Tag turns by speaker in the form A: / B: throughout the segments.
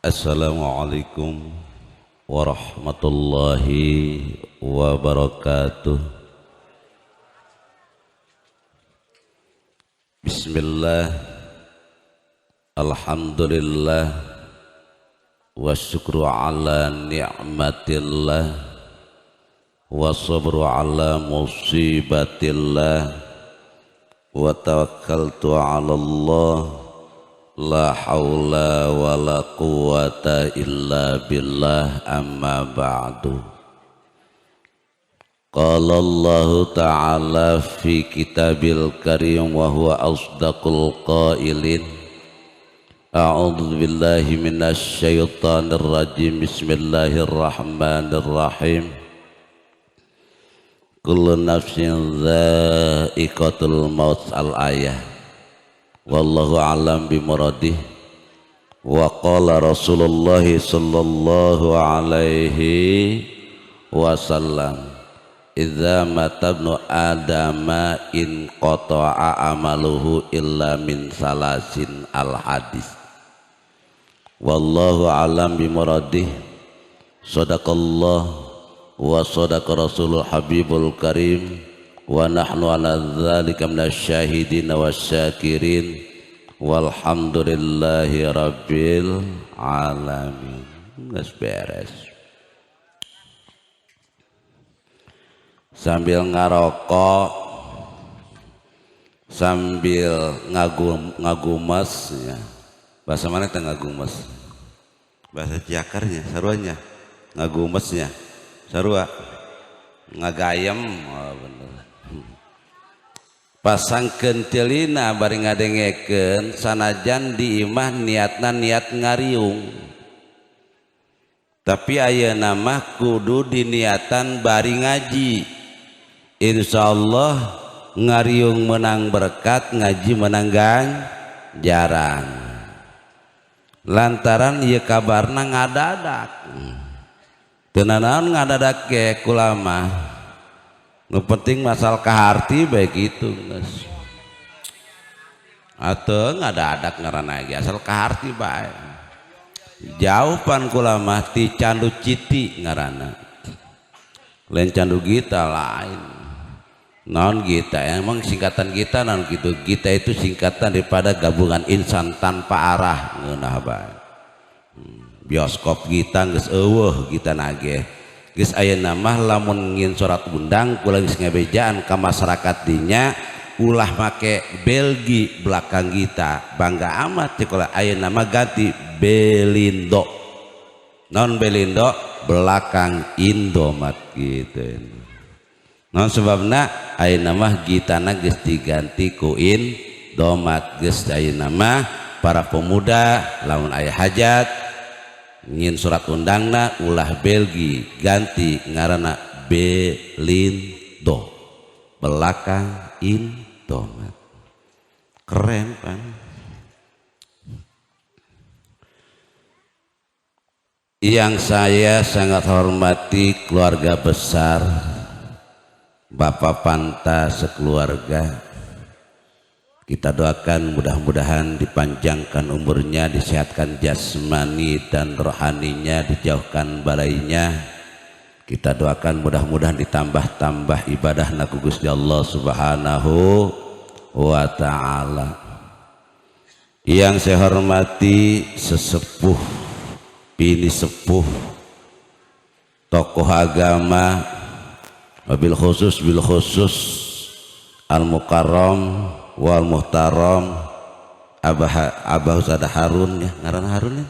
A: Assalamualaikum warahmatullahi wabarakatuh. Bismillah, alhamdulillah, wa syukru ala ni'matillah, wa sabru ala musibatillah, wa tawakkaltu ala Allah, la haula wa la quwata illa billah, amma ba'du. Qala Allah ta'ala fi kitabil karim wa huwa asdaqul qailin. A'udzu billahi minasy syaithanir rajim. Bismillahirrahmanirrahim. Kullu nafsin dha'iqatul maut, al-ayah. Wallahu a'lam bimuradih. Wa qala Rasulullah sallallahu alaihi wasallam, idza mata ibnu adama in qata'a amaluhu illa min salasin, al-hadis. Wallahu a'lam bimuradih. Sadaqallah wa sadaqa rasulul habibul karim, wa nahnu ala dzalika minasyahidin wasyakirin, walhamdulillahi rabbil alamin. Beres. Sambil ngarokok, sambil ngagumas ya. Bahasa mana kita ngagumas? Bahasa Ciakarnya, saruanya ngagumasnya sarua ngagayem. Oh, bener. Pasangkeun tilina bari ngadengekeun, sanajan di imah niatna niat ngariung, tapi ayeuna mah kudu diniatan bari ngaji. Insyaallah ngariung menang berkat, ngaji menang ganjaran. Lantaran ieu kabarna ngadadak. Teu naon ngadadak ge kula mah. Nu penting masal kaharti baik itu geus. Atuh ngadadak ngaranna ge asal kaharti bae. Jauh pan kula mah ti candu citi ngaranna. Lain candu gita lain. Naon gita? Emang singkatan gita naon kitu? Gita itu singkatan daripada gabungan insan tanpa arah ngeunah bae. Bioskop kita geus eueuh kita nage geus ayeuna mah lamun ngin surat undang kula geus ngabejaan ka masyarakat dinya ulah make Belgi belakang kita, bangga amat cek ulah ayeuna mah ganti Belindo. Non Belindo belakang Indomat gitu. Non sebabna ayeuna mah gitana geus diganti ku Indomat. Geus ayeuna mah para pemuda lamun aya hajat ngin surat undangna ulah Belgi ganti ngaranna Belindo belakang Indomat. Keren kan? Yang saya sangat hormati keluarga besar Bapak Panta sekeluarga, kita doakan mudah-mudahan dipanjangkan umurnya, disehatkan jasmani dan rohaninya, dijauhkan balainya. Kita doakan mudah-mudahan ditambah-tambah ibadah na ku Gusti Allah Subhanahu wa ta'ala. Yang saya hormati sesepuh, bini sepuh, tokoh agama, bil khusus Al-Mukarram wal Muhtaram Abah Ustaz Harun ya, ngaran Harun ya.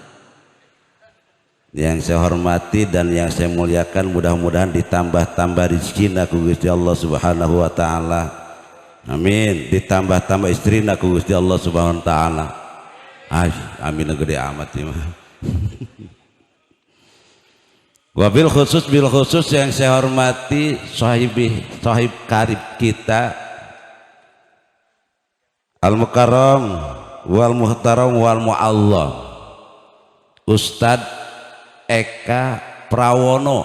A: Yang saya hormati dan yang saya muliakan, mudah-mudahan ditambah-tambah rezekina ku Gusti Allah Subhanahu wa taala. Amin. Ditambah-tambah istrina ku Gusti Allah Subhanahu wa taala. Amin gede amat ya. Wabil khusus bil khusus yang saya hormati sahib karib kita Al-Mukarram wal Muhtaram wal Mu'allam Ustadz Eka Prawono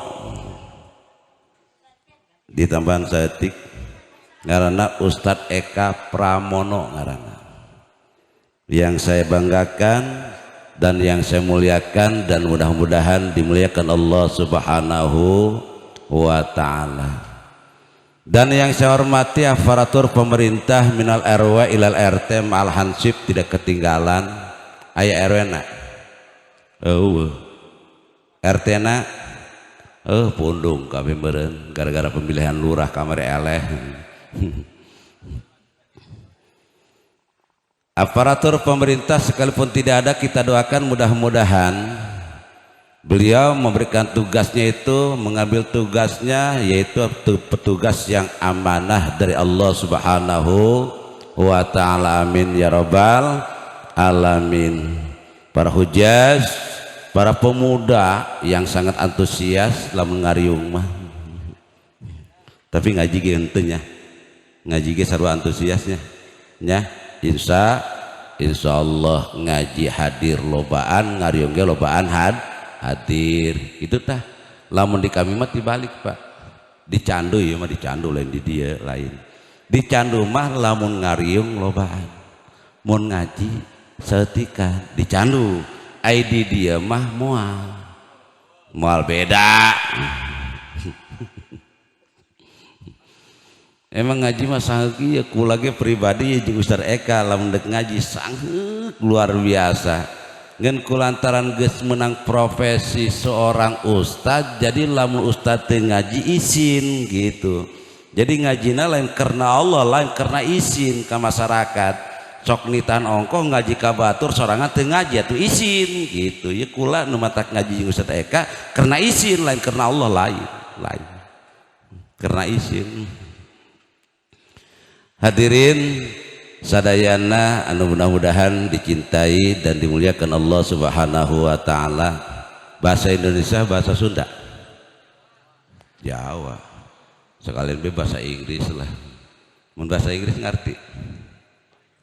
A: di Tambahan Saetik ngaranna Ustadz Eka Pramono ngaranna. Yang saya banggakan dan yang saya muliakan dan mudah-mudahan dimuliakan Allah Subhanahu wa ta'ala. Dan yang saya hormati aparatur pemerintah minal RW ilal RT ma'al hansip tidak ketinggalan. Aya RW na RT na pundung kami meureun gara-gara pemilihan lurah kamari eleh. Aparatur pemerintah sekalipun tidak ada, kita doakan mudah-mudahan beliau memberikan tugasnya itu, mengambil tugasnya yaitu petugas yang amanah dari Allah Subhanahu wa ta'ala. Amin ya rabbal alamin. Para hujjaj, para pemuda yang sangat antusias dalam ngariung mah, tapi ngaji ge henteu nya, ngaji ge sarua antusiasnya nya. Insya Allah ngaji hadir lobaan, ngariung ge lobaan hadir. Itu tah lamun di kami mah dibalik Pak, di candu ya mah, di candu lain di dia lain. Di candu mah lamun ngariung lobaan, mun ngaji setika di candu. ID dia mah mual beda. Emang ngaji mah sanggih ya, kulage pribadi ya jeung Ustaz Eka lamun dek ngaji sangat luar biasa. Ngan kulantaran geus menang profesi seorang ustad, jadi lamun ustad teu ngaji izin gitu. Jadi ngajina lain karena Allah, lain karena izin ke masyarakat. Sok nitan ongkoh ngaji ka batur sorangan teu ngaji atuh izin gitu. Ya kula nu matak ngaji jeung Ustaz Eka karena izin, lain karena Allah, lain karena izin. Hadirin sadayana anu mudah-mudahan dicintai dan dimuliakan Allah Subhanahu wa ta'ala. Bahasa Indonesia, bahasa Sunda, Jawa, sekalian bahasa Inggris lah. Mun bahasa Inggris ngerti,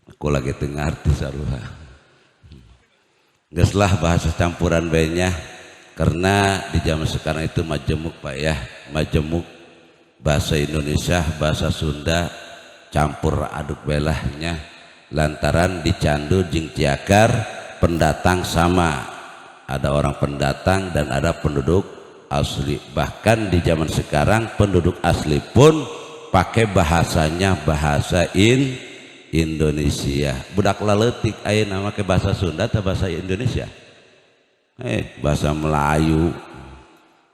A: aku lagi tengah arti saruha. Geuslah bahasa campuran banyak, karena di zaman sekarang itu majemuk Pak ya, majemuk bahasa Indonesia, bahasa Sunda campur aduk belahnya, lantaran dicandu jeung ciakar pendatang sama, ada orang pendatang dan ada penduduk asli. Bahkan di zaman sekarang penduduk asli pun pakai bahasanya bahasa Indonesia. Budak laletik ayeuna make bahasa Sunda atau bahasa Indonesia? Bahasa Melayu,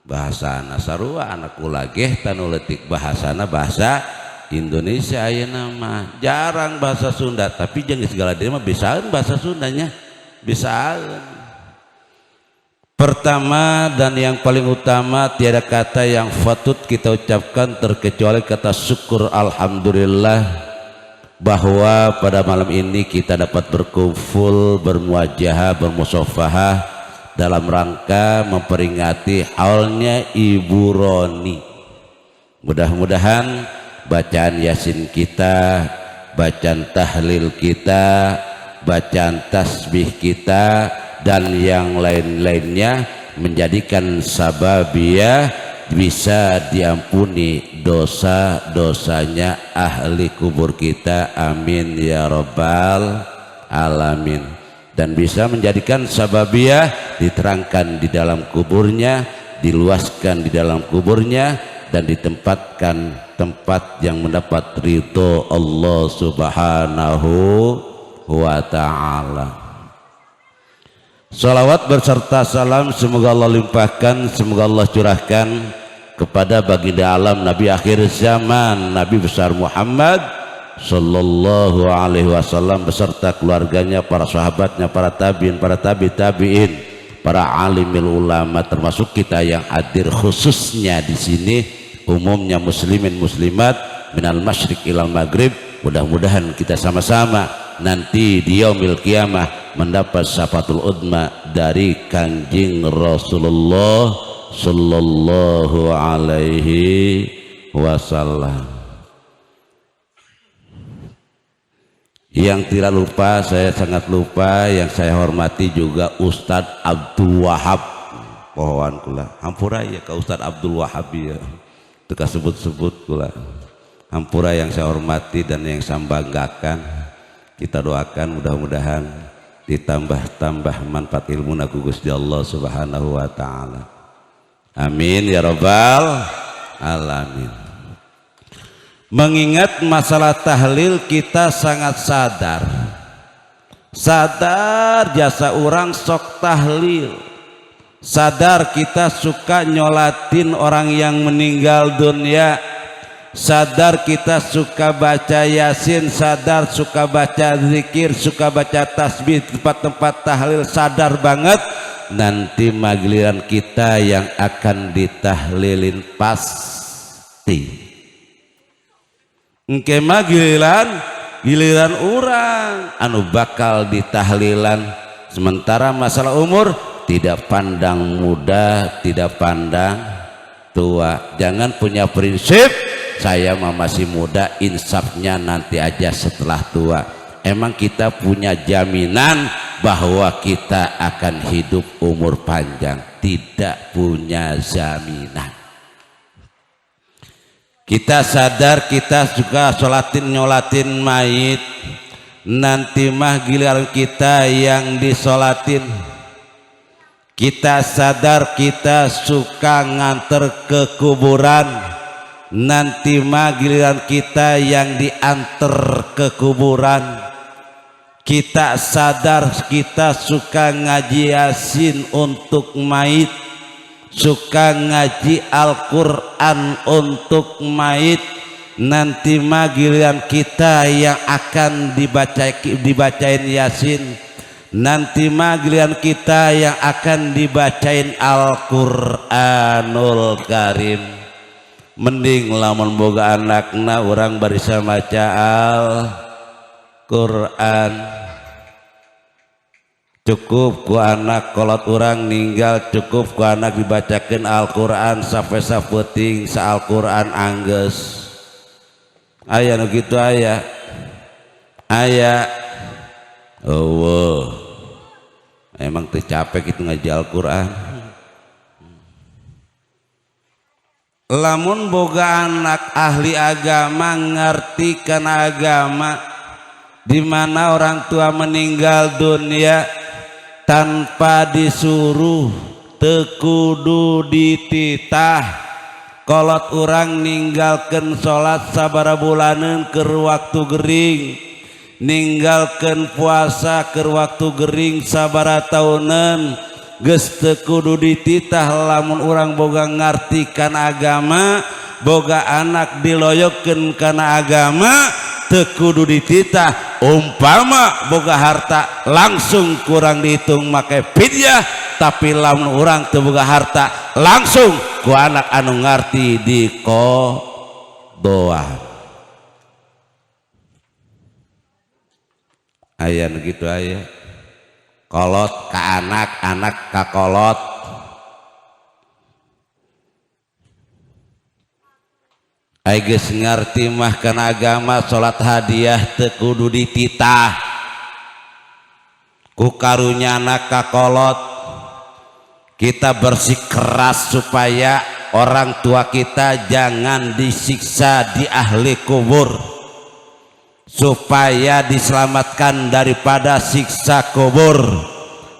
A: bahasana sarua anak ulah ge tanu leutik bahasana bahasa Indonesia. Ayeuna mah jarang bahasa Sunda, tapi jangan segala dia mah bisaan bahasa Sundanya, bisaan. Pertama dan yang paling utama, tiada kata yang patut kita ucapkan terkecuali kata syukur alhamdulillah bahwa pada malam ini kita dapat berkumpul, bermuajahah, bermusafahah dalam rangka memperingati haulnya Ibu Roni. Mudah-mudahan bacaan Yasin kita, bacaan tahlil kita, bacaan tasbih kita dan yang lain-lainnya menjadikan sababiyah bisa diampuni dosa-dosanya ahli kubur kita. Amin ya rabbal alamin. Dan bisa menjadikan sababiyah diterangkan di dalam kuburnya, diluaskan di dalam kuburnya, dan ditempatkan tempat yang mendapat ridho Allah Subhanahu wa ta'ala. Salawat berserta salam semoga Allah limpahkan, semoga Allah curahkan kepada baginda alam Nabi akhir zaman, Nabi besar Muhammad sallallahu alaihi wasallam beserta keluarganya, para sahabatnya, para tabiin, para tabi'in, para alimil ulama, termasuk kita yang hadir khususnya di sini, umumnya muslimin muslimat minal masyriq ilal maghrib. Mudah-mudahan kita sama-sama nanti di yaumil qiyamah mendapat syafatul udma dari Kanjeng Rasulullah sallallahu alaihi wasallam. Yang tidak lupa, saya sangat lupa, yang saya hormati juga Ustadz Abdul Wahab pohon kula hampura ya ke Ustadz Abdul Wahab ya, teka sebut-sebut kula hampura yang saya hormati dan yang saya banggakan. Kita doakan mudah-mudahan ditambah-tambah manfaat ilmu ku Gusti Allah Subhanahu wa taala. Amin ya rabbal alamin. Mengingat masalah tahlil kita sangat sadar jasa orang sok tahlil, sadar kita suka nyolatin orang yang meninggal dunia, sadar kita suka baca yasin, sadar suka baca zikir, suka baca tasbih tempat-tempat tahlil, sadar banget nanti magiliran kita yang akan ditahlilin pasti. Engke mah giliran orang anu bakal ditahlilan, sementara masalah umur tidak pandang muda, tidak pandang tua. Jangan punya prinsip saya mah masih muda, insafnya nanti aja setelah tua. Emang kita punya jaminan bahwa kita akan hidup umur panjang? Tidak punya jaminan. Kita sadar kita suka nyolatin mayit, nanti mah giliran kita yang disolatin. Kita sadar kita suka nganter ke kuburan, nanti mah giliran kita yang diantar ke kuburan. Kita sadar kita suka ngaji yasin untuk mayit, suka ngaji Al-Quran untuk mayit, nanti mah giliran kita yang akan dibacain yasin, nanti mah giliran kita yang akan dibacain Al-Quranul Karim. Mending lamun boga anakna orang barisa maca Al-Quran, cukup ku anak kolot orang ninggal, cukup ku anak dibacakan Al-Quran sampai sapeting sa Al-Quran angges. Aya nu kitu aya oh emang teu capek itu ngaji Al-Quran. Lamun boga anak ahli agama, ngerti kana agama, di mana orang tua meninggal dunia tanpa disuruh, tekudu dititah. Kolot orang ninggalkan sholat sabara bulanan ke waktu gering, ninggalkan puasa ke waktu gering sabara tahunan, geus teu kudu dititah. Lamun urang boga ngartikan agama, boga anak diloyokkeun kana agama, teu kudu dititah. Umpama boga harta langsung kurang dihitung make fidyah, tapi lamun urang teu boga harta langsung ku anak anu ngarti dikodoan. Aya nu kitu aya. Kolot ka anak, anak ka kolot. Ai geus ngarti mah kana agama, salat hadiah teu kudu dititah. Ku karunya anak ka kolot, kita bersikeras supaya orang tua kita jangan disiksa di ahli kubur, supaya diselamatkan daripada siksa kubur,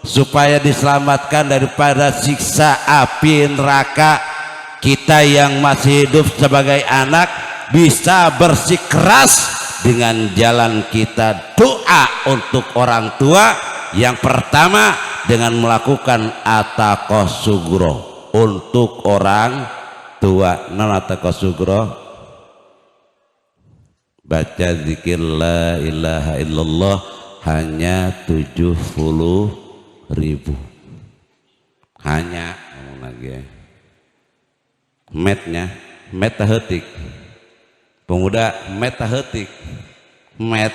A: supaya diselamatkan daripada siksa api neraka. Kita yang masih hidup sebagai anak bisa bersikeras dengan jalan kita doa untuk orang tua. Yang pertama dengan melakukan ataqos sugro untuk orang tua. Non ataqos sugro, baca zikir la ilaha illallah hanya 70.000, hanya ngomong lagi ya. Metnya metahetik, pemuda metahetik, met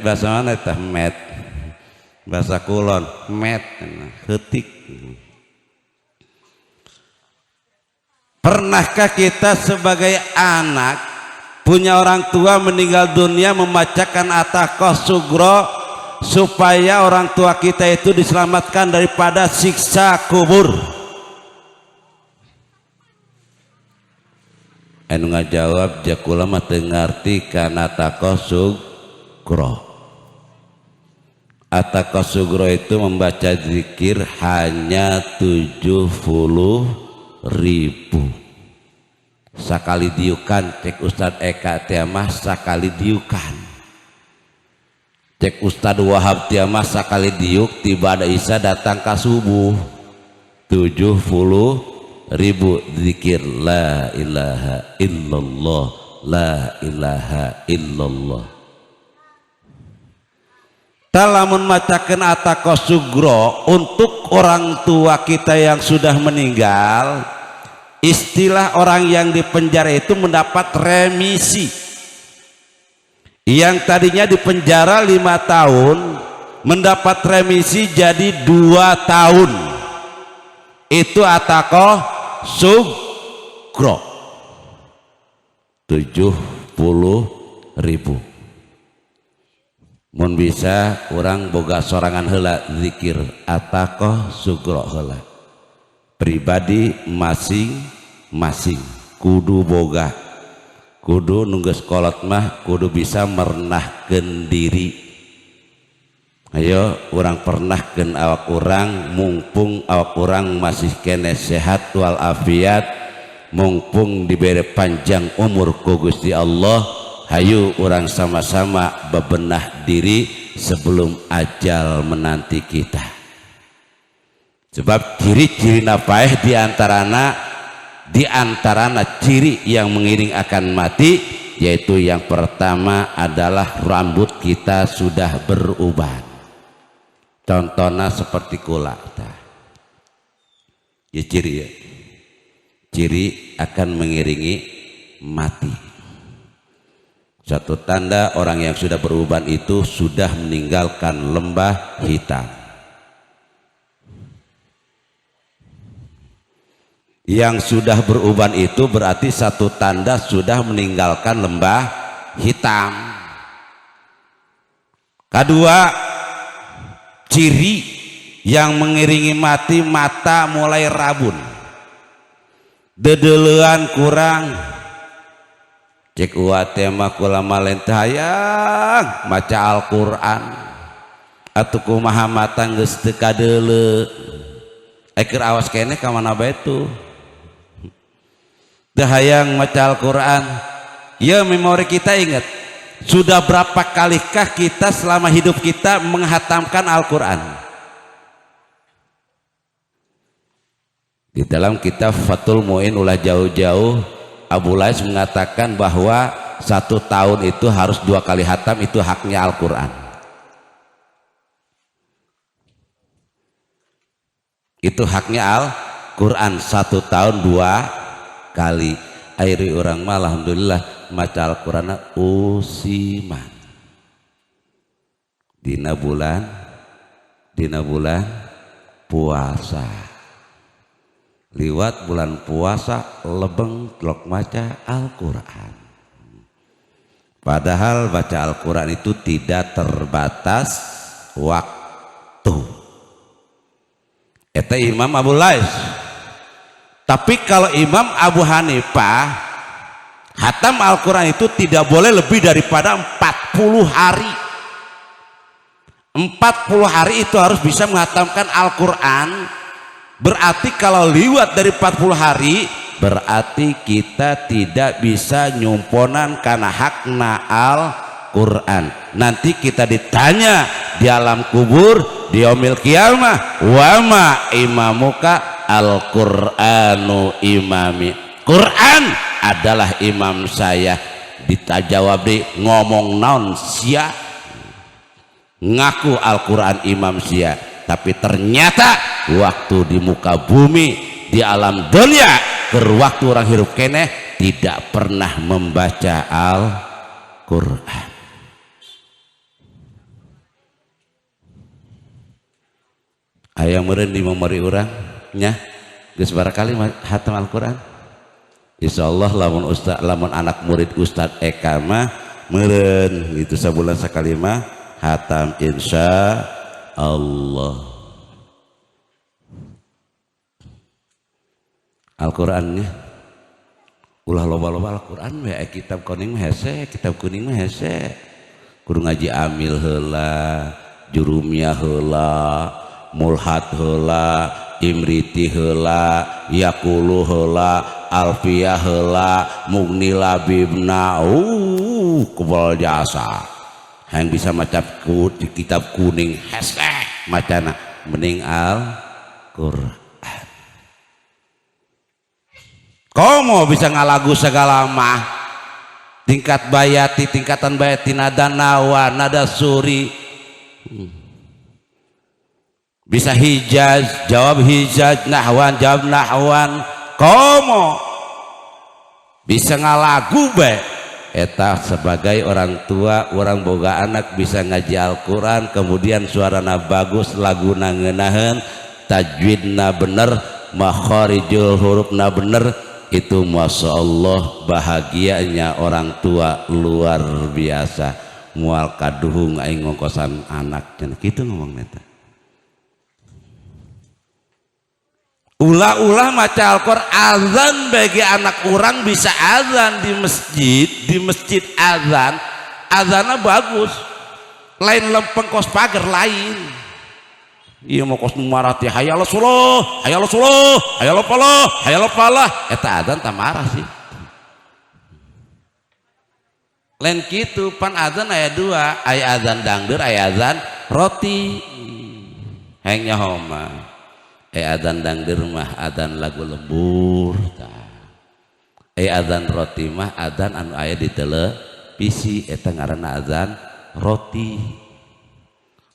A: bahasa mana tah? Met bahasa kulon, met hetik. Pernahkah kita sebagai anak punya orang tua meninggal dunia membacakan ataqos sugro supaya orang tua kita itu diselamatkan daripada siksa kubur? Anu ngajawab jakula mah teu ngarti kana ataqos sugro. At-taqasugro itu membaca zikir hanya 70.000 sakali diukan. Cek Ustadz Eka tiamah sakali diukan, cek Ustadz Wahab tiamah sakali diuk tiba ada isya datang ke subuh. 70.000 zikir la ilaha illallah, la ilaha illallah. Talamun macakeun at-taqasugro untuk orang tua kita yang sudah meninggal, istilah orang yang di penjara itu mendapat remisi. Yang tadinya di penjara 5 tahun mendapat remisi jadi 2 tahun. Itu at-taqasugro 70.000. Mun bisa orang boga sorangan heula zikir at-taqasugro heula. Pribadi masing-masing kudu boga, kudu nunggus kolot mah kudu bisa merenahkeun diri. Ayo orang pernahkeun awak orang, mumpung awak orang masih kene sehat walafiat, mumpung diberi panjang umur ku Gusti Allah. Hayu orang sama-sama bebenah diri sebelum ajal menanti kita. Sebab ciri-ciri napaeh diantarana ciri yang mengiring akan mati, yaitu yang pertama adalah rambut kita sudah beruban. Contohnya seperti kula. Ya ciri ya. Ciri akan mengiringi mati. Satu tanda orang yang sudah beruban itu sudah meninggalkan lembah hitam. Yang sudah beruban itu berarti satu tanda sudah meninggalkan lembah hitam. Kedua, ciri yang mengiringi mati, mata mulai rabun, dedelean kurang. Cek uatema kula malen hayang maca Al-Qur'an atuh kumaha mata geus teu kadeuleu. Keur awas keneh ka mana bae tuh. Teu hayang maca Al-Qur'an. Ya memori kita ingat, sudah berapa kalikah kita selama hidup kita menghatamkan Al-Qur'an? Di dalam kitab Fathul Mu'in ulah jauh-jauh Abu Lais mengatakan bahwa 1 tahun itu harus 2 kali hatam, itu haknya Al-Quran. Itu haknya Al-Quran, 1 tahun 2 kali. Airi orang mah alhamdulillah maca Al-Quran usiman. Dina bulan puasa. Liwat bulan puasa lebeng telok maca Al-Quran. Padahal baca Al-Quran itu tidak terbatas waktu. Eta Imam Abu Lais. Tapi kalau Imam Abu Hanifah, hatam Al-Quran itu tidak boleh lebih daripada 40 hari. 40 hari itu harus bisa menghatamkan Al-Quran. Berarti kalau liwat dari 40 hari berarti kita tidak bisa nyumponan karena hakna Al-Quran. Nanti kita ditanya di alam kubur di yaumil qiyamah, wa ma imamuka Al-Qur'anu imami. Quran adalah imam saya. Ditajawab di ngomong naon sia, ngaku Al-Quran imam sia, tapi ternyata waktu di muka bumi di alam dunia waktu orang hidup keneh tidak pernah membaca Al-Quran. Ayah meureun di memori urang nya geus barakali hatam Al-Quran. Insyaallah lamun anak murid Ustadz Eka mah meureun gitu sabulan sakali mah hatam insya Allah. Al-Qurannya ulah loba-loba Al-Quran we kitab kuning mah hese, kitab kuning mah hese. Kudu ngaji amil heula, Jurumiyah heula, Mulhad heula, Imriti heula, Yaqulu heula, Alfiyah heula, Mughni Labibna, kebal jasa. Yang bisa maca di kitab kuning hesek macana mending Al-Qur'an. Komo bisa ngalagu segala mah, tingkat bayati, tingkatan bayati, nada nawa, nada suri, bisa hijaz, jawab hijaz, nahwan, jawab nahwan. Komo bisa ngalagu bae. Eta sebagai orang tua, orang boga anak bisa ngaji Al-Quran, kemudian suarana bagus, laguna ngeunaheun, tajwidna bener, makharijul hurufna bener, itu masya Allah bahagianya orang tua luar biasa. Mual kaduhung aing ngongkosan anak cenah kitu ngomong eta. Ulah-ulah maca Al-Qur'an, azan bagi anak orang bisa azan di masjid azan, azannya bagus. Lain lempeng kos pagar lain. Iya mau kos marah teh hayal suluh, hayal suluh, hayal palah, hayal palah. Eta azan tak marah sih. Lain kitu pan azan aya dua, aya azan dangdur, aya azan roti. Hengnya homa. Adzan dangdur mah adzan lagu lembur, adzan roti mah adzan anu aya di televisi, eta ngaranna adzan roti.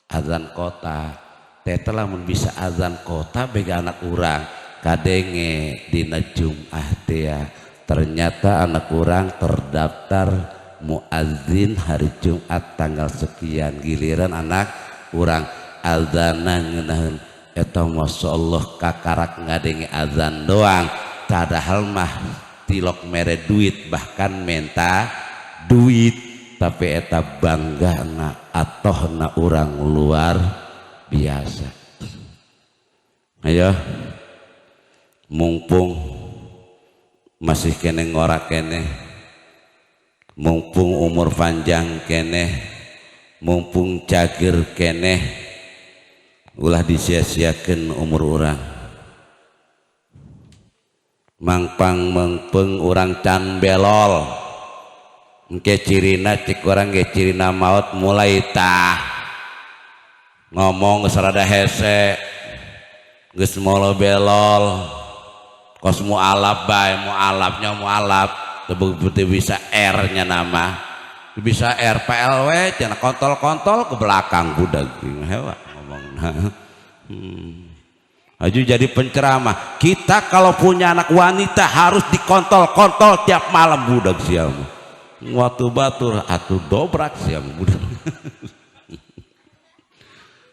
A: Adzan kota teh lamun bisa adzan kota bega anak urang kadenge dina Jumat teh ternyata anak urang terdaftar muadzin hari Jumat tanggal sekian, giliran anak urang adzana ngeunaheun eta masya Allah kakarak ngadenge azan doang, padahal mah tilok mere duit, bahkan menta duit, tapi eta bangga na atoh na orang luar biasa. Ayo mumpung masih kene ngorak kene, mumpung umur panjang kene, mumpung cagir kene, ulah disia-siakeun umur urang. Mangpang mengpeng urang can belol, engke cirina cik urang ge cirina maut mulai tah ngomong geus rada hese, geus molo belol, kos mualaf bae, mualafnya mualaf teu bisa R nya nama, bisa R PLW cenah kontol-kontol ke belakang budak hewa. Aju jadi penceramah. Kita kalau punya anak wanita harus dikontol-kontol tiap malam budak siam. Waktu batur atuh dobrak siam budak.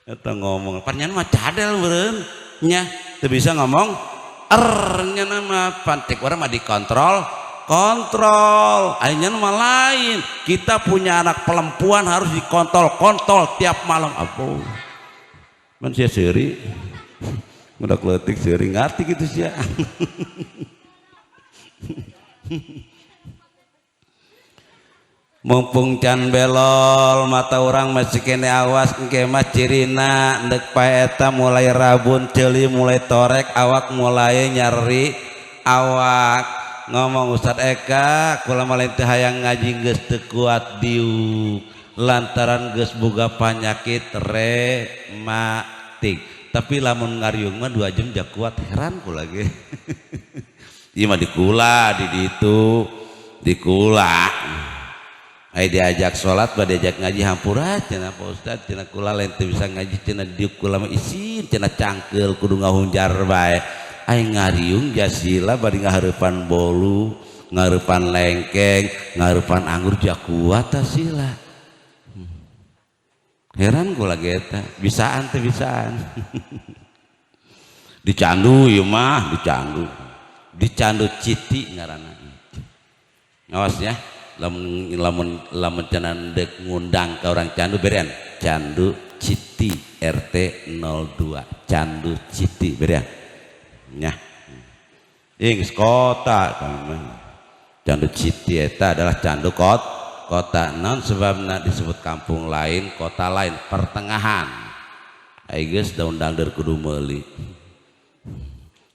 A: Eta ngomong, panjang mah cadel beureun nya, teu bisa ngomong nya nama pantek urang mah dikontrol. Kontrol, akhirnya mah lain. Kita punya anak perempuan harus dikontol-kontol tiap malam. Apa? Manusia seri udah kletik seri ngerti gitu sih. Mumpung can belol mata orang masih kene awas engke mah cirina ndek pae eta mulai rabun ceuli mulai torek awak mulai nyeri awak. Ngomong Ustad Eka kula mah lain teh hayang ngaji geus teu kuat diuk lantaran geus boga panyakit rematik, tapi lamun ngariung mah 2 jam jak kuat, heran kula ge. Ieu mah dikula di ditu dikula. Ai diajak salat ba diajak ngaji hampura cenah Pak Ustad, cenah kula lain teu bisa ngaji cenah diuk kula mah isin cenah cangkeul kudu ngahunjar bae. Ai ngariung jasila bari ngahareupan bolu, ngahareupan lengkeng, ngahareupan anggur jak kuat sila. Heran gue lagi eta bisaan teh bisaan. Dicandu ieu mah dicandu citi ngaranna. Awas ya, lamun cenah deuk ngundang ka orang candu berean candu citi RT 02 candu citi berean nya. Geus kota candu citi eta adalah candu kota kota non sebabna disebut kampung lain kota lain pertengahan geus daun dangder kudu meuli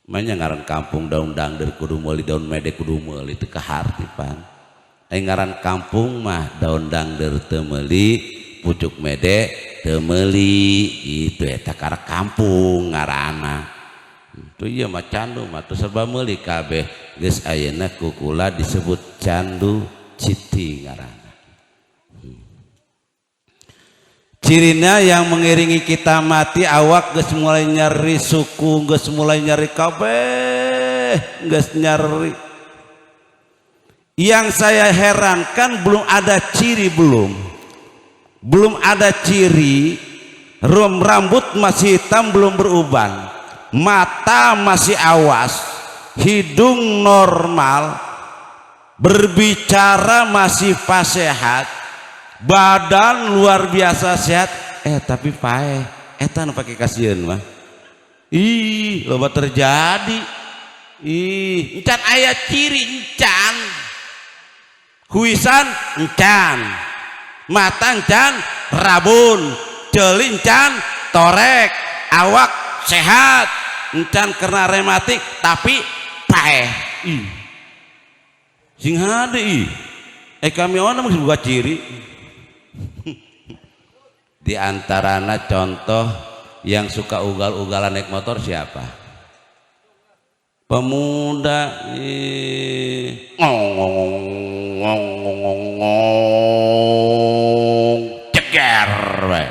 A: manya ngaran kampung daun dangder kudu meuli daun mede kudu meuli teu kahartipan ngaran kampung mah daun dangder teu meuli pucuk mede teu meuli itu eta karek kampung ngaranna tuh iya mah candu mah tuh serba meuli kabeh geus ayeuna kukula disebut candu citi ngaranna. Cirina yang mengiringi kita mati awak geus mulai nyeri suku geus mulai nyeri kabeh geus nyeri. Yang saya herankan belum ada ciri belum ada ciri rambut masih hitam belum beruban. Mata masih awas, hidung normal, berbicara masih fasehat, badan luar biasa sehat. Tapi paeh, eta nu pake kasieun mah. Ih, loba terjadi. Ih, encan aya ciri encan. Huisan encan. Mata encan rabun, ceuli encan torek, awak sehat encan karena rematik tapi paeh sing hade kami ona mah boga ciri di antarana contoh yang suka ugal-ugalan naik motor siapa pemuda ceger we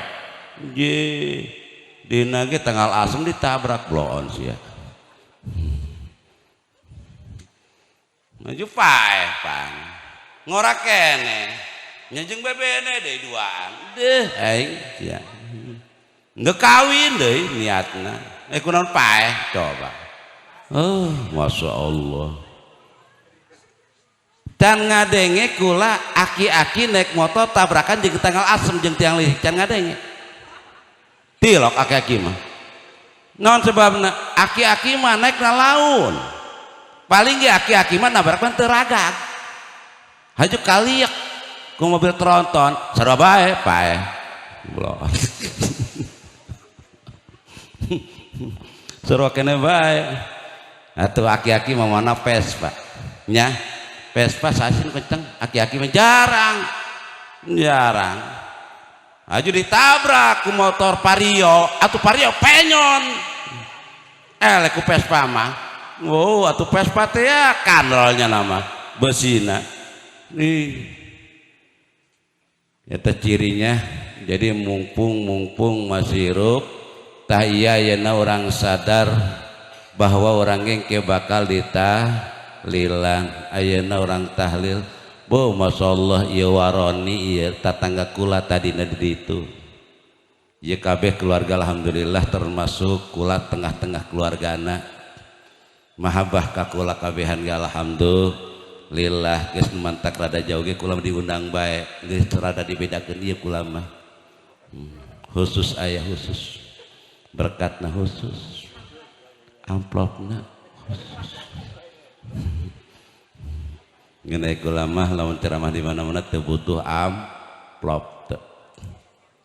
A: dina ge tanggal asem ditabrak bloon sia. Maju paeh pan. Ngora kene. Nyajeng bebene deui duaan. Deh aing sia. Nggak kawin deui niatna. Kunaon paeh coba. Oh, masya Allah. Can ngadenge kula aki-aki naik motor tabrakan jeung tanggal asem jeung tiang listrik can ngadenge. Tilok aki-aki mah non sebabna aki-aki mah naik na laun paling ge aki-aki mah nabrakna teu ragag hajuk kaliek ku mobil tronton sarua bae paeh blon sarua kene bae atuh aki-aki mah mana Vespa nya Vespa sasin kenceng aki-aki mah jarang aju ditabrak ku motor Vario atau Vario penyon ku Vespa mah wow atau Vespa teh ya kandolnya nama besina eta cirinya jadi mumpung masih hirup tah iya yeuna orang sadar bahwa orang engke bakal ditahlilan ayeuna orang tahlil bo masya Allah iya waroni iya tatangga kula tadina di itu iya kabeh keluarga alhamdulillah termasuk kula tengah-tengah keluargana mahabah ka kula kabehan ge alhamdulillah geus mantak rada jauh ge kula diundang bae geus rada dibedakeun ieu kula mah khusus aya khusus berkatna khusus amplopna khusus ngeunai kula mah lamun ceramah di mana-mana teu butuh amplop teu.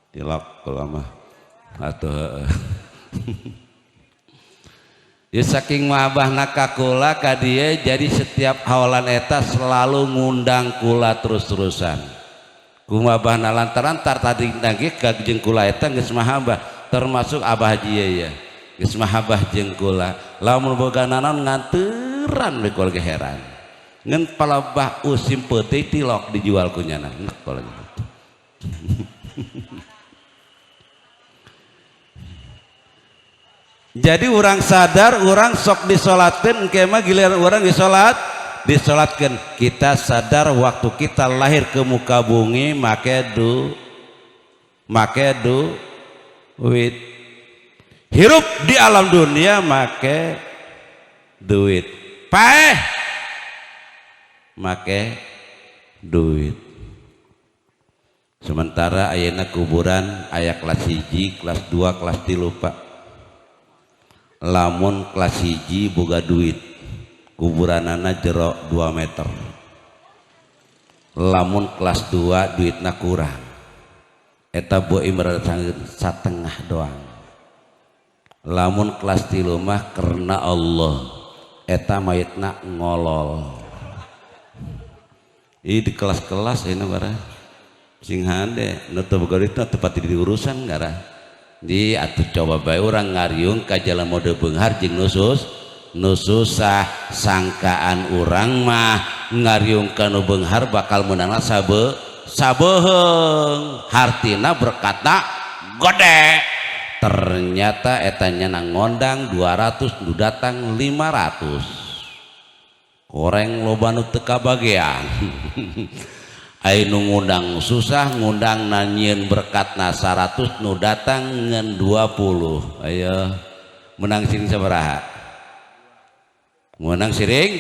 A: Tilok kula mah atuh ya saking mahabahna ka kula ka dieu jadi setiap haolan eta selalu ngundang kula terus-terusan. Kumabahna lantaran tar tadi nage ka jeung kula eta geus mahabah termasuk Abah Haji ya. Geus mahabah jeung kula. Lamun boga naon nganteuran we kula ge heran. Ngan palabah usim peuting tilok dijual ku nyana enak kalau gitu. Jadi orang sadar orang sok disolatkeun engke mah giliran orang disolatkeun kita sadar waktu kita lahir ke muka bumi make duit hirup di alam dunia make duit paeh make duit sementara ayeuna kuburan aya kelas 1 kelas 2 kelas 3 Pak lamun kelas 1 boga duit kuburanana jero 2 meter lamun kelas 2 duitna kurang eta boi satengah doang. Lamun kelas 3 mah karena Allah eta mayitna ngolol. Ini di kelas-kelas ini bara sing hande nu teu boga tepat di urusan gara. Di atuh coba bae urang ngariung ka jalan mode beunghar jeung nu susah sangkaan urang mah ngariung ka nu beunghar bakal meunangna sabeheung hartina berkata gede. Ternyata etanya nang ngondang 200 nu datang 500 koreng loba nu teu kabagean. Ai nu ngundang susah ngundang nanyieun berkatna 100 nu datang ngan 20. Ayo menang siring sabaraha? Menang siring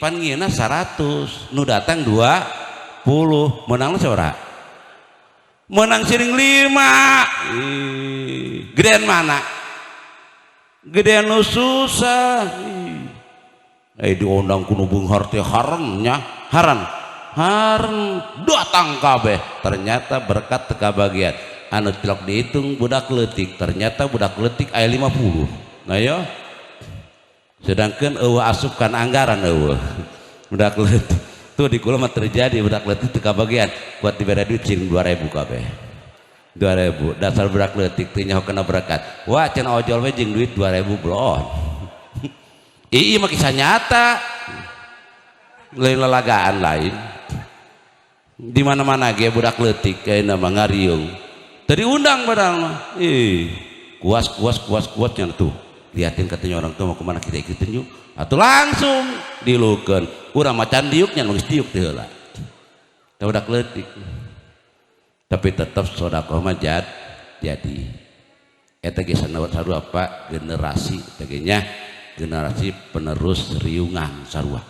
A: pan ngieuna 100 nu datang 20 menangna sabaraha? Menang siring 5. Gedean mana? Gedean nu susah. Ai diundang kudu beunghar teh haran datang kabeh. Ternyata berkat teka bagian anu tilok dihitung budak leutik, ternyata budak leutik aya 50. Nah yo sedangkan eueuh asupkan anggaran eueuh budak leutik tuh di kula mah terjadi budak leutik teka bagian buat dibere duit cing 2000 kabeh 2000 dasar budak leutik teh nyaho kena berkat wah cenah ojol we jeung duit 2000 blon. Ieu mah kisah nyata lain lalagaan lain di mana-mana ge budak leutik kayak nama ngariung tadi undang padahal mah kuas nya tuh liatin katanya orang tua mau kemana kita ikutin yuk atau langsung dilukeun urang macan diuknya geus diuk teh heula teh budak leutik tapi tetap sedekah mah jadi eta ge sarua apa generasi tegenya generasi penerus riungan sarua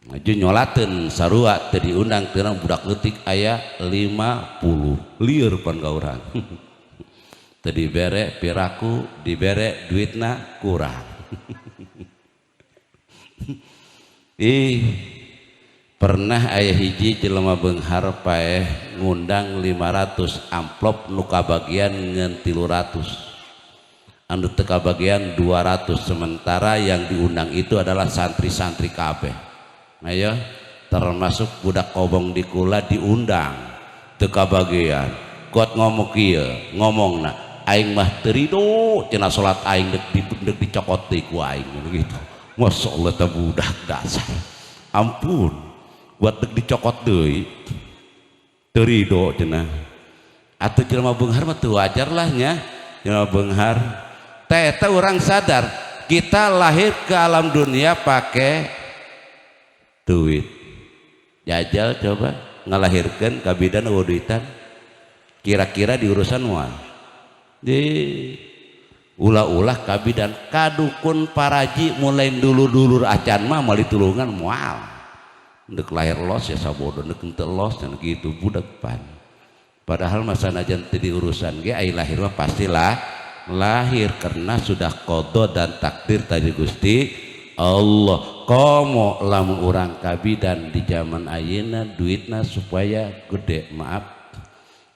A: maju nyolaten sarua teu diundang teu budak leutik aya 50 lieur pan ka urang teu dibere piraku dibere duitna kurang. Pernah aya hiji jelema beunghar paeh ngundang 500 amplop nu kabagian ngan 300 anu teu kabagian 200 sementara yang diundang itu adalah santri-santri kabeh. Ayo termasuk budak kobong di kula diundang teu kabagian kot ngomong kieu ngomongna aing mah teu rido cenah salat aing deuk dicokot deui ku aing gitu. Masyaallah teh budak dasar ampun buat deuk dicokot deui teu rido cenah atuh jelema beunghar mah teu wajar lah nya jelema beunghar teh eta urang sadar kita lahir ke alam dunia pakai duit jajal coba ngalahirkan kabidan duitan kira-kira di urusan moal di ulah-ulah kabidan kadukun paraji mulai dulur-dulur acan mah mali tulungan moal ndek lahir los ya sabodo ndek henteu los dan gitu budak pan padahal masa najan teu di urusan ge ai lahir mah pastilah lahir karena sudah qada dan takdir tadi Gusti Allah. Komo lamun urang kabidan di zaman ayeuna duitna supaya gede maaf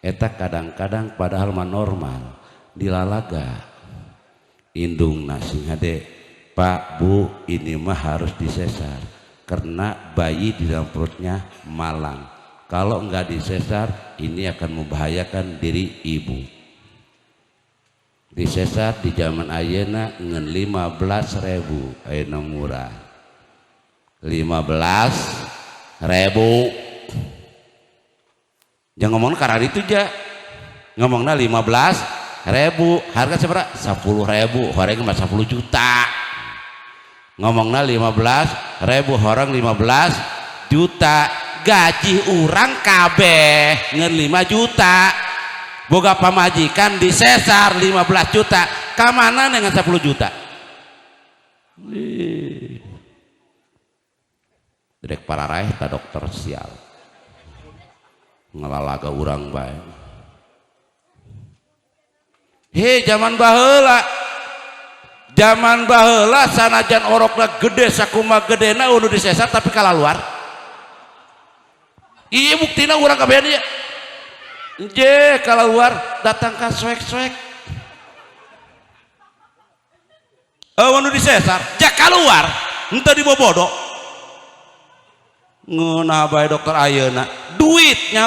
A: eta kadang-kadang padahal mah normal dilalaga indung nasi hade Pak Bu ini mah harus disesar karena bayi di dalam perutnya malang kalau enggak disesar ini akan membahayakan diri ibu. Disesar di zaman ayeuna ngan 15.000 ayeuna murah 15.000 jangan ngomong karena itu aja ngomongnya 15.000 harga seberapa 10.000 orang mah 10 juta ngomongnya 15.000 orang 15 juta gaji orang kabeh ngan 5 juta boga pamajikan disesar 15 juta kamana dengan 10 juta Direk pararaeh ta dokter sial ngelalaga urang bae zaman baheula sanajan orokna gede sakuma gedena unu disesar tapi kalaluar iya buktinya urang kabehan ya je kalau luar datang ke swek-swek wanu disesar jak keluar entah di bobodo ngeunah bae dokter ayeuna duitnya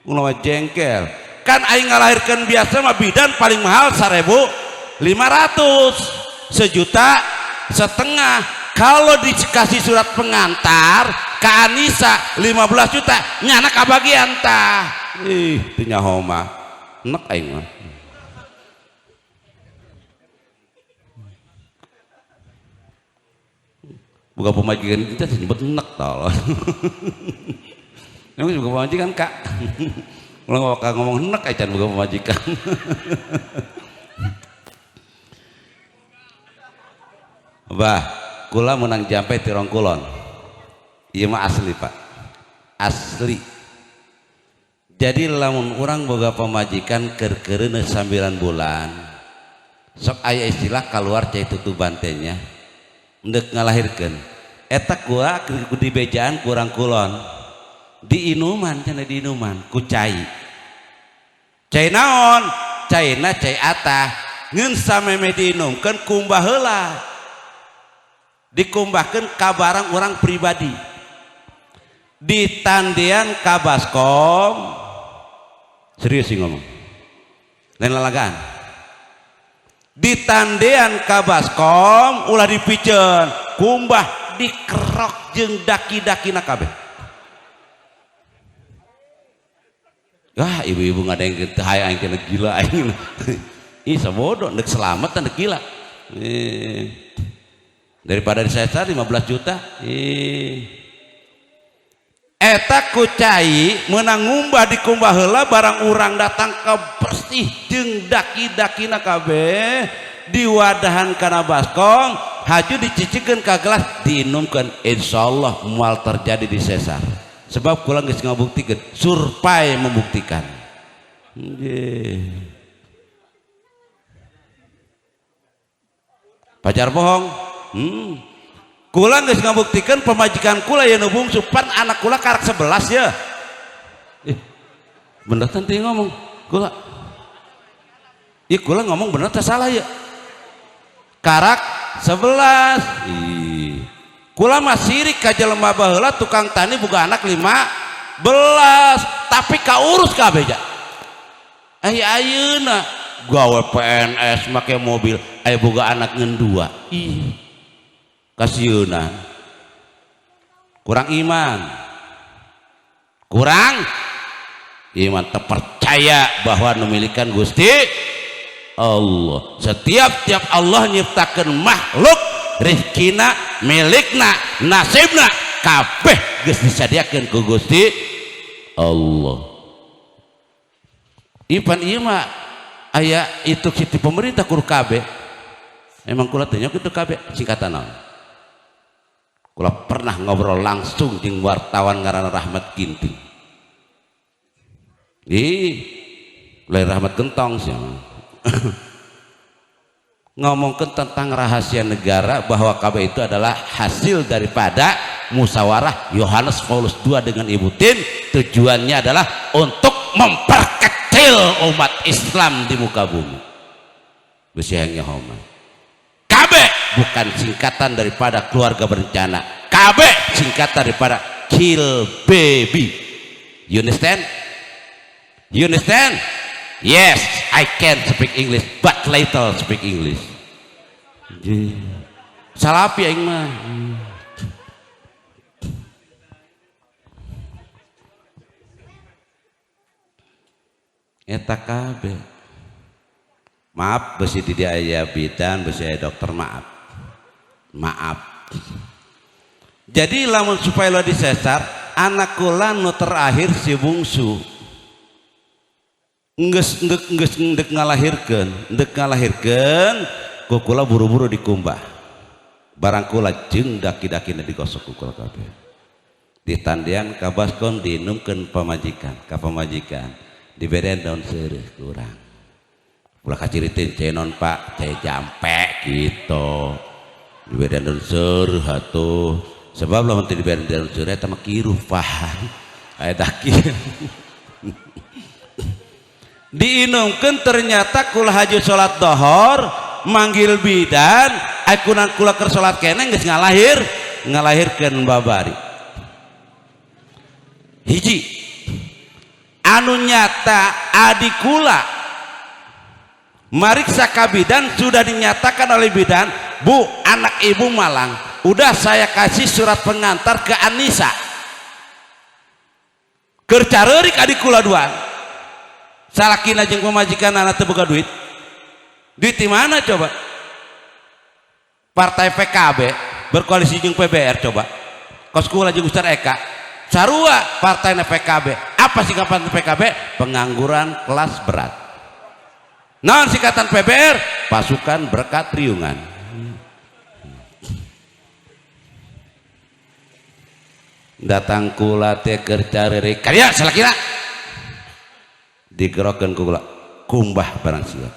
A: ulah jengkel kan aing ngalahirkan biasa mah bidan paling mahal 1.500 1,5 juta kalau dikasih surat pengantar ke Anissa 15 juta nyana kabagian tah teu nyaho mah enek aing mah buka pemajikan kita disebut enek tol emang buka pemajikan kak kalau ngomong enek aja buka pemajikan bah kula menang jampe tirong kulon iya mah asli pak asli jadi lamun orang boga pemajikan ker-kereun 9 bulan sok aya istilah keluar cai tutuban teh ndek ngalahirkeun eta gua di bejaan kurang kulon di inuman cenah di inuman ku cai naon caina cai atah ngeun sameme diinumkeun kumbah heula dikumbahkeun ka barang orang pribadi ditandian ka baskom serius sih ngomong lain lalagaan ditandean ka baskom ulah dipikeun kumbah dikerok jeung daki-dakina kabeh ibu-ibu ngadeng teu hayang aing teh gila aing ih sabodo neuk selamat neuk gila daripada disesar 15 juta eta ku cai meunang ngumbah dikumbah heula barang urang datang ke bersih jeung daki-dakina kabeh diwadahan kana baskom haju dicicikeun ka gelas diinumkeun insyaallah moal terjadi di sesar sebab kula geus ngabuktikeun surpai membuktikan pacar bohong kula geus ngabuktikeun pemajikan kula ya nu bungsu pan anak kula karak 11 ya bener teh ngomong kula kula ngomong bener teh salah ya karak 11 kula mah sirik ka jelema baheula tukang tani boga anak 15 tapi kaurus kabeh ja ayeuna gawe PNS make mobil aya boga anak ngeun 2 kasieuna kurang iman terpercaya bahwa memilikan Gusti Allah setiap Allah nyiptakeun makhluk rezekina milikna nasibna kabeh geus disadiakeun ku Gusti Allah ipan ieu mah aya itu siti pemerintah kudu kabeh emang kula teh nya kitu kabeh singkatan naon kula pernah ngobrol langsung jeung wartawan ngaranna Rahmat Ginting lain Rahmat Gentong sih ngomongkan tentang rahasia negara bahwa KB itu adalah hasil daripada musyawarah Yohanes Paulus II dengan Ibu Tin tujuannya adalah untuk memperkecil umat Islam di muka bumi bersihnya homa KB bukan singkatan daripada keluarga berencana KB singkatan daripada kill baby you understand yes I can speak English but little speak English salapi aing mah eta kabeh maaf besi di aya bidan besi aya dokter maaf jadi lamun supaya lo disesar anak kula nu terakhir si bungsu ndek ngalahirkeun ku kula buru-buru dikumbah barang kula jeung daki-dakina digosok ku kula kabeh ditandian ka baskom diinumkeun ka pamajikan diberen daun seureuh ku urang ulah kaciriteun cai non pak cai jampe gitu diberen daun seureuh atuh sebab lamun teu dibere daun suri eta mah kiruh paham aya dakir diinumkeun ternyata kula haju salat dohor manggil bidan akunan kula keur salat keneh geus ngalahirkeun babari hiji anu nyata adik kula mariksa ka bidan sudah dinyatakan oleh bidan, Bu anak ibu malang, udah saya kasih surat pengantar ke Anissa keur careurik adik kula duaan salakina jeung pamajikan anak teu boga duit di mana coba partai PKB berkoalisi jeung PBR coba kos kula jeung Ustaz Eka sarua partai PKB apa singkatan PKB pengangguran kelas berat naon singkatan PBR pasukan berkat riungan datang kula teh keur careurik karya salakina digerokeun ku kula kumbah barang siap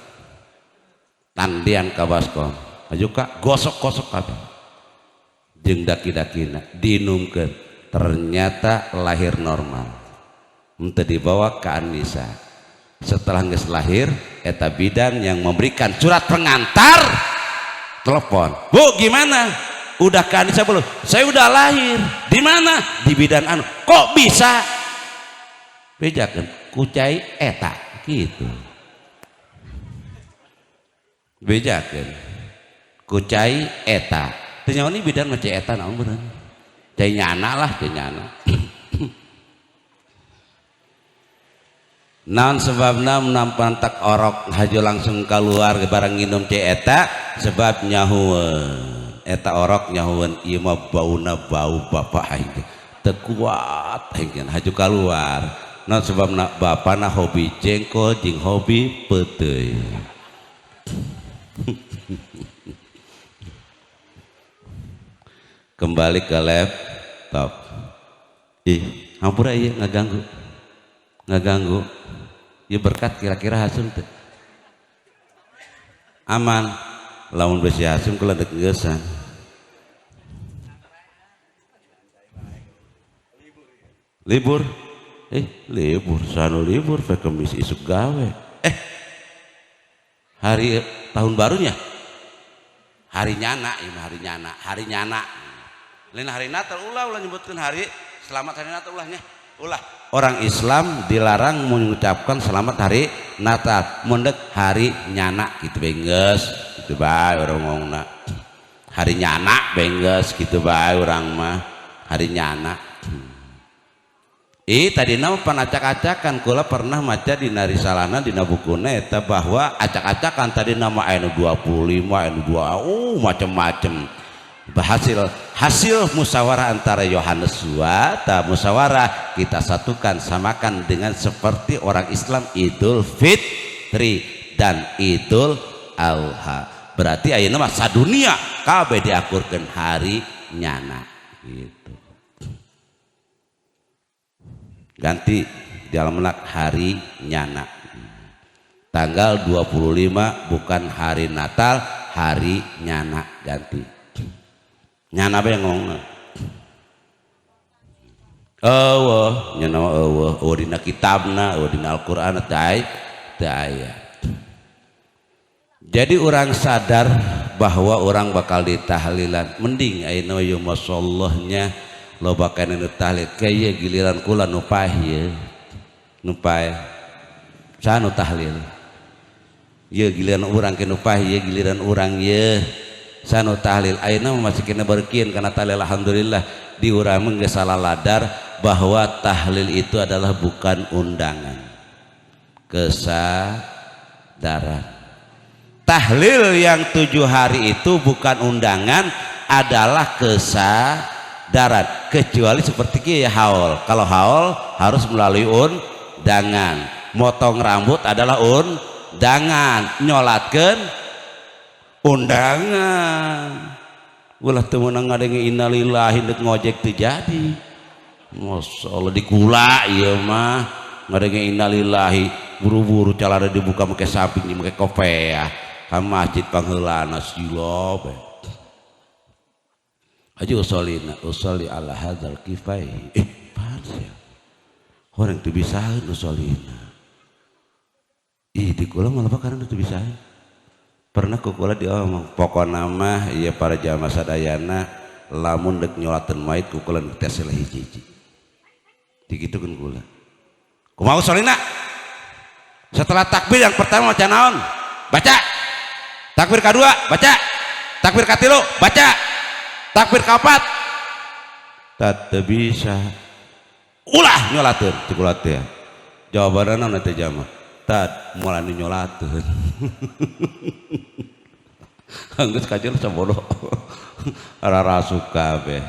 A: tandian ka baskom aju ka gosok-gosok kabeh jeung daki-dakina dinumkeun ternyata lahir normal henteu dibawa ke Anissa setelah geus lahir eta bidan yang memberikan surat pengantar telepon, Bu gimana udah ke Anissa belum? Saya udah lahir. Di mana? Di bidan anu. Kok bisa? Bejakeun kucai eta gitu. Bejakeun kucai eta. Teu nyaho ni bidan mah cai eta naon bener. Cai nyana lah, cai nyana. Naon sebabna menampantak orok haju langsung keluar barang nginum cai eta sebab nyahueun. Eta orok nyahuan ieu mah bauna bau bapak aing teu kuat aing haju kaluar naon sebabna bapana hobi jengkol jeung hobi peuteuy kembali ke laptop hampura ieu ngaganggu ieu berkat kira-kira hasil teu aman lamun besi hasim kula dek ngeusan libur libur sanu libur pe kemis isuk gawe hari tahun barunya hari nyana hari nyana lain hari Natal ulah nyebutkeun hari selamat hari Natal ulahnya ulah orang Islam dilarang mengucapkan selamat hari Natal mundek hari nyana gitu beenggeus gitu bae orang ngomongna hari nyana beenggeus gitu bae orang mah hari nyana tadi nama panacak-acakan kula pernah maca dina risalahna dina bukuna eta bahwa acak-acakan tadi nama anu 25 anu 2 macam-macam hasil musyawarah antara Yohanes ta musyawarah kita satukan samakan dengan seperti orang Islam Idul Fitri dan Idul Adha berarti ayeuna mah sadunia kabeh diakurkeun hari nyana gitu ganti di almanak hari nyana tanggal 25 bukan hari Natal hari nyana ganti nyana apa yang ngomong nyana dina kitabna dina Al-Qur'an teu aya jadi orang sadar bahwa orang bakal ditahlilan mending ayeuna ya masallahnya loba kana nu tahlil kaya giliran kula nu paeh nu paeh saha nu tahlil ye giliran urang ke nu paeh ye giliran urang ye saha nu tahlil ayeuna masih kena berkieun kana tahlil alhamdulillah di urang mah geus salah ladar bahwa tahlil itu adalah bukan undangan kesadaran tahlil yang 7 hari itu bukan undangan adalah kesadaran kecuali seperti kia haul kalau haul harus melalui undangan motong rambut adalah undangan nyolatkeun undangan ulah teu meunang ngadenge innalillahi dek ngojek teu jadi masyaallah dikula ieu mah ngadenge innalillahi buru-buru calana dibuka make samping make kopiah ka masjid pangheulana silo aja usolli ala hadzal kifai pansia orang teu bisaheun usolina di kula malah karena teu bisaheun pernah ku kula diomong pokona mah ieu para jamaah sadayana lamun dek nyolateun mait ku kula tes lah hiji-hiji digitukeun kula kumaha usolina setelah takbir yang pertama maca naon baca takbir kedua baca takbir katilu baca takbir kapat tak bisa ulah nyolateun cikulat teh jawabanna naon teh jamaah tad moal anu nyolateun geus kajel sabodo rara suka beh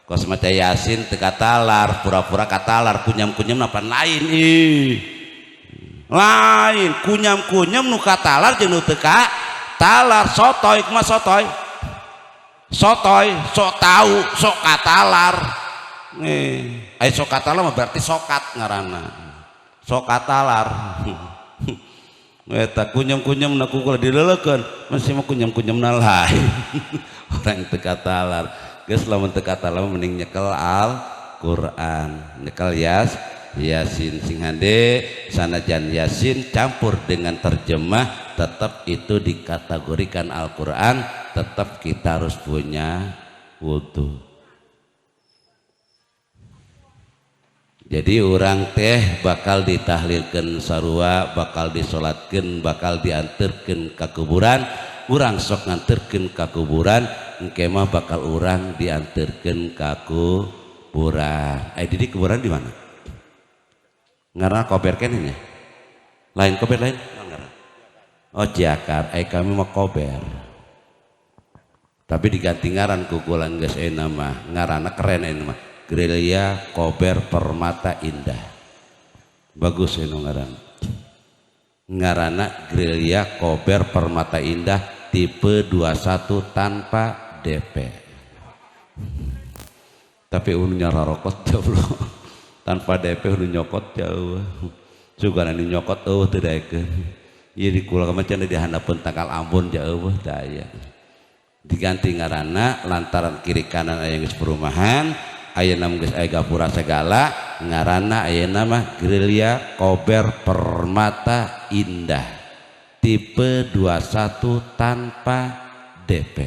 A: kos maca yasin teu katalar pura-pura katalar kunyam-kunyam apa lain lain kunyam-kunyam nu katalar jeung nu teu katalar sotoy kumaha sotoy sotoy sok tahu sok katalar sok katalar berarti sokat ngaranna sok katalar eta kunyam-kunyam na ku kula dileulekeun masih mah kunyam-kunyam na lain orang teu katalar geus lamun teu katalar mending nyekel Al-Qur'an nyekel Yasin sing hande sanajan Yasin campur dengan terjemah tetap itu dikategorikan Al-Quran tetap kita harus punya wudu jadi orang teh bakal ditahlilkeun sarua bakal disolatkeun bakal dianterkeun ka kuburan urang sok nganterkeun ka kuburan engke mah bakal urang dianterkeun ka kuburan di kuburan di mana ngaranna kober keneh lain kober lain oh jakar kami mah kober tapi diganti ngaran ku kula geus nama ngaranna keren mah Gerelia Kober Permata Indah bagus ngaran ngaranna Gerelia Kober Permata Indah tipe 21 tanpa DP tapi ununya rarokot jauh tanpa DP udah nyokot jauh juga nanti nyokot teu daekeun ieu di kula macan di handapun tangkal Ambon jauh daya diganti ngaranna lantaran kiri kanan aya geus perumahan ayeuna geus aya gapura segala ngaranna ayeuna mah Gerelia Kober Permata Indah tipe 21 tanpa DP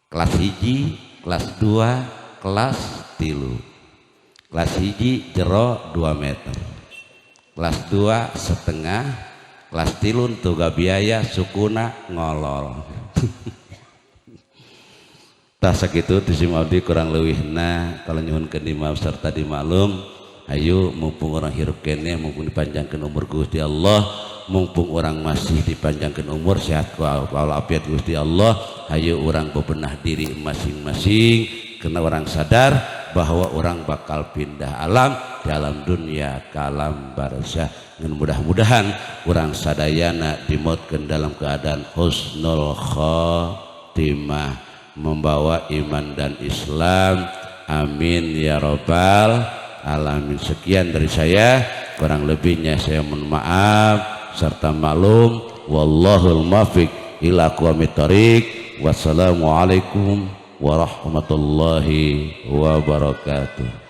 A: kelas 1 kelas 2 kelas 3 kelas 1 jero 2 meter kelas 2 setengah kelas 3 toga biaya sukuna ngolol tah sakitu tisi maudi kurang leuwihna kalau nyuhunkeun dimaaf serta dimaklum ayo mumpung orang hirup kene mumpung dipanjangkeun umur Gusti Allah mumpung orang masih dipanjangkeun umur sehat walafiat Gusti Allah ayo orang bebenah diri masing-masing karena orang sadar bahwa orang bakal pindah alam di alam dunia ke alam barzah dan mudah-mudahan orang sadayana dimotkeun dalam keadaan husnul khotimah membawa iman dan Islam amin ya rabbal alamin. Sekian dari saya, kurang lebihnya saya mohon maaf serta maklum. Wallahul muwaffiq ila aqwamit thoriq. Wassalamualaikum warahmatullahi wabarakatuh.